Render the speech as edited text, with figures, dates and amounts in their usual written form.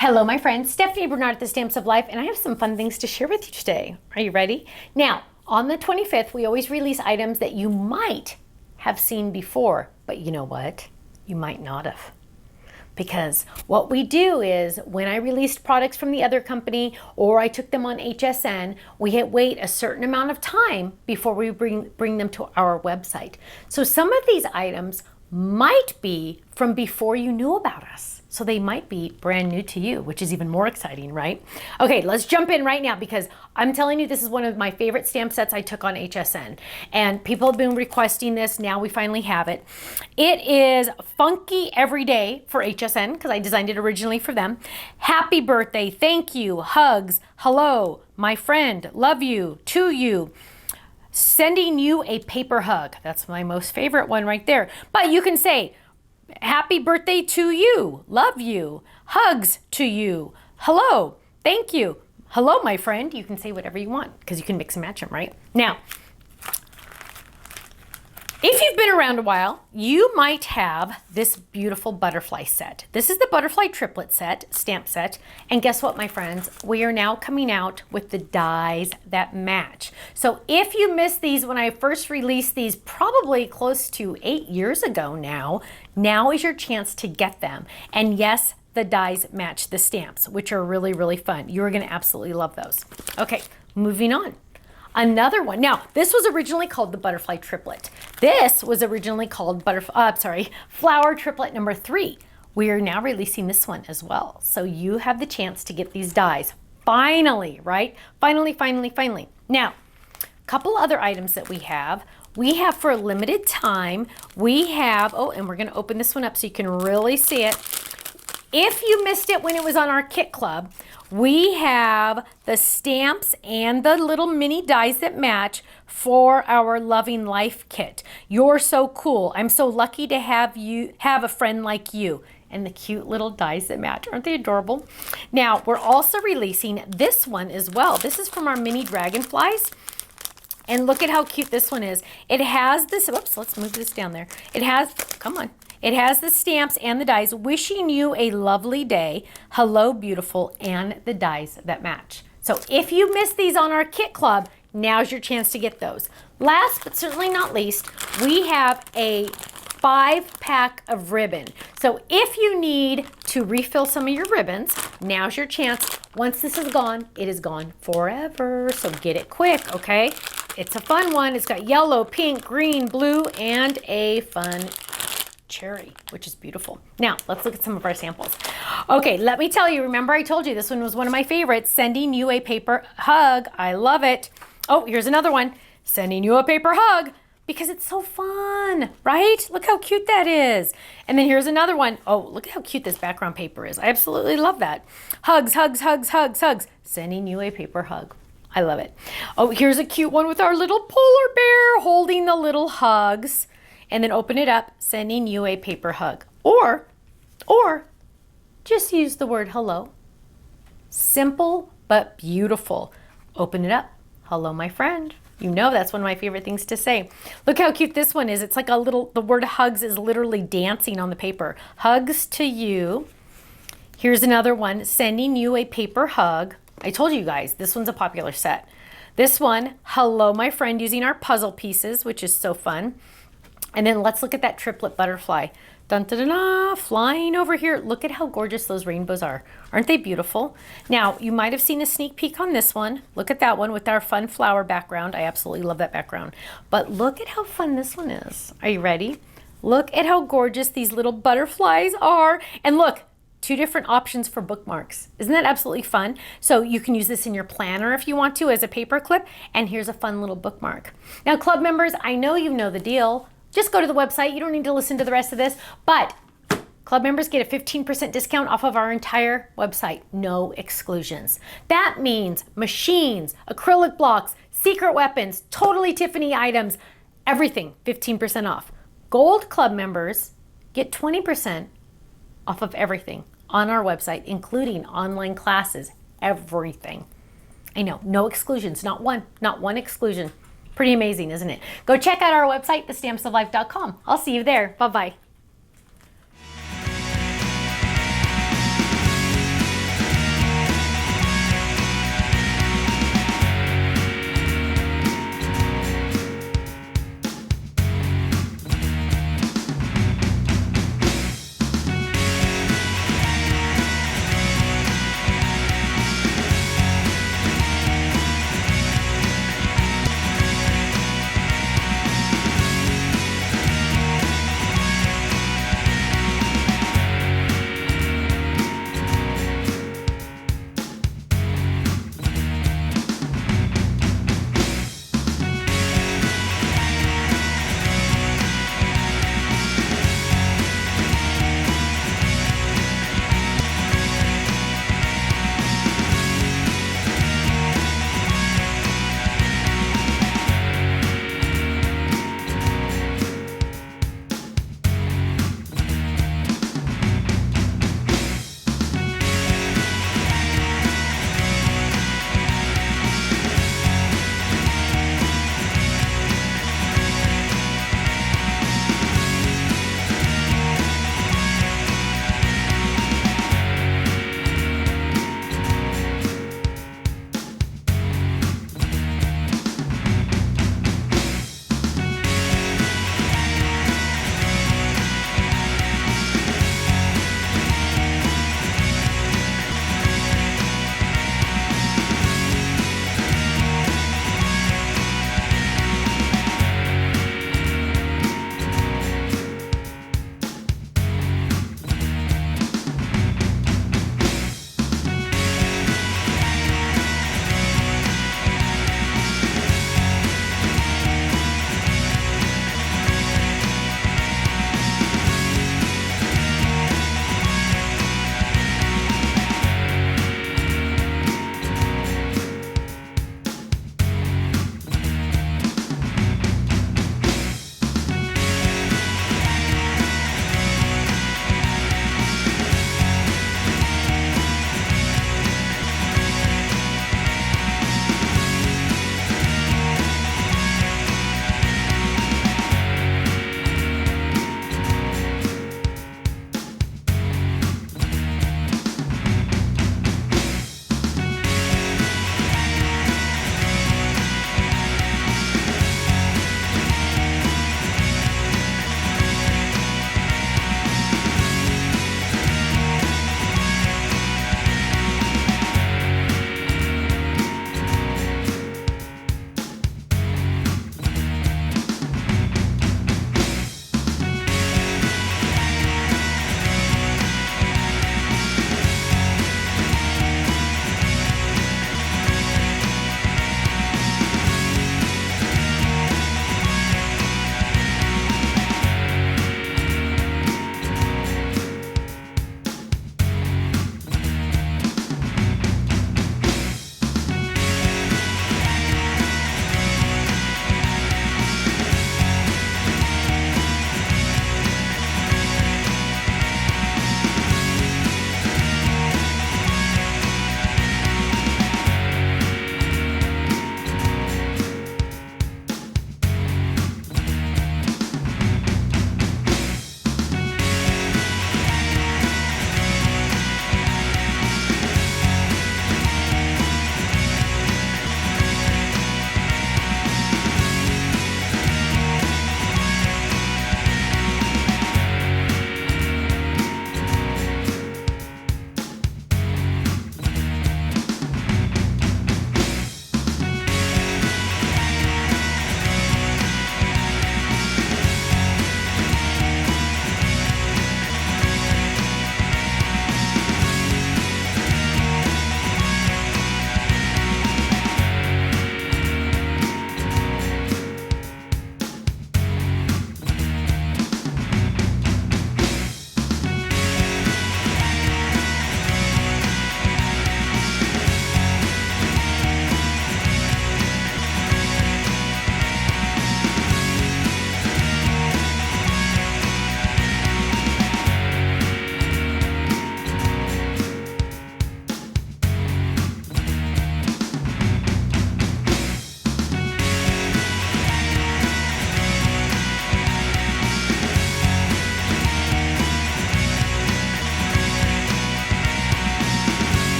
Hello, my friend. Stephanie Bernard at the Stamps of Life, and I have some fun things to share with you today. Are you ready? Now, on the 25th, we always release items that you might have seen before, but you know what? You might not have. Because what we do is when I released products from the other company or I took them on HSN, we wait a certain amount of time before we bring them to our website. So some of these items might be from before you knew about us. So they might be brand new to you, which is even more exciting, right? Okay, let's jump in right now because I'm telling you, this is one of my favorite stamp sets I took on HSN. And people have been requesting this. Now we finally have it. It is Funky Everyday for HSN because I designed it originally for them. Happy birthday, thank you, hugs, hello, my friend, love you, to you. Sending you a paper hug. That's my most favorite one right there. But you can say, happy birthday to you, love you, hugs to you, hello, thank you, hello, my friend. You can say whatever you want because you can mix and match them, right? Now, if you've been around a while, you might have this beautiful butterfly set. This is the butterfly triplet set, stamp set. And guess what, my friends? We are now coming out with the dies that match. So if you missed these when I first released these, probably close to 8 years ago now is your chance to get them. And yes, the dies match the stamps, which are really, really fun. You're gonna absolutely love those. Okay, moving on. Another one. Now, this was originally called the Butterfly Triplet. This was originally called Flower Triplet number 3. We are now releasing this one as well. So you have the chance to get these dies. Finally, right? Finally. Now, a couple other items that we have. We have for a limited time, we have, and we're gonna open this one up so you can really see it. If you missed it when it was on our kit club, we have the stamps and the little mini dies that match for our Loving Life kit. You're so cool. I'm so lucky to have a friend like you. And the cute little dies that match. Aren't they adorable? Now, we're also releasing this one as well. This is from our mini Dragonflies. And look at how cute this one is. It has this, oops, let's move this down there. It has, come on. It has the stamps and the dies, wishing you a lovely day, hello beautiful, and the dies that match. So if you missed these on our kit club, now's your chance to get those. Last but certainly not least, we have a 5-pack of ribbon. So if you need to refill some of your ribbons, now's your chance. Once this is gone, it is gone forever. So get it quick, okay? It's a fun one. It's got yellow, pink, green, blue, and a fun cherry, which is beautiful. Now, let's look at some of our samples. Okay, let me tell you, remember I told you this one was one of my favorites, sending you a paper hug. I love it. Oh, here's another one, sending you a paper hug, because it's so fun, right? Look how cute that is. And then here's another one. Oh, look at how cute this background paper is. I absolutely love that. Hugs, hugs, hugs, hugs, hugs. Sending you a paper hug. I love it. Oh, here's a cute one with our little polar bear holding the little hugs. And then open it up, sending you a paper hug. Or just use the word hello. Simple but beautiful. Open it up. Hello, my friend. You know that's one of my favorite things to say. Look how cute this one is. It's like the word hugs is literally dancing on the paper. Hugs to you. Here's another one, sending you a paper hug. I told you guys, this one's a popular set. This one, hello, my friend, using our puzzle pieces, which is so fun. And then let's look at that triplet butterfly. Dun, dun, dun, dun, flying over here. Look at how gorgeous those rainbows are. Aren't they beautiful? Now, you might have seen a sneak peek on this one. Look at that one with our fun flower background. I absolutely love that background. But look at how fun this one is. Are you ready? Look at how gorgeous these little butterflies are. And look, 2 different options for bookmarks. Isn't that absolutely fun? So you can use this in your planner if you want to as a paper clip. And here's a fun little bookmark. Now, club members, I know you know the deal. Just go to the website. You don't need to listen to the rest of this, but club members get a 15% discount off of our entire website. No exclusions. That means machines, acrylic blocks, secret weapons, totally Tiffany items, everything 15% off. Gold club members get 20% off of everything on our website, including online classes, everything. I know, no exclusions, not one exclusion. Pretty amazing, isn't it? Go check out our website, thestampsoflife.com. I'll see you there. Bye-bye.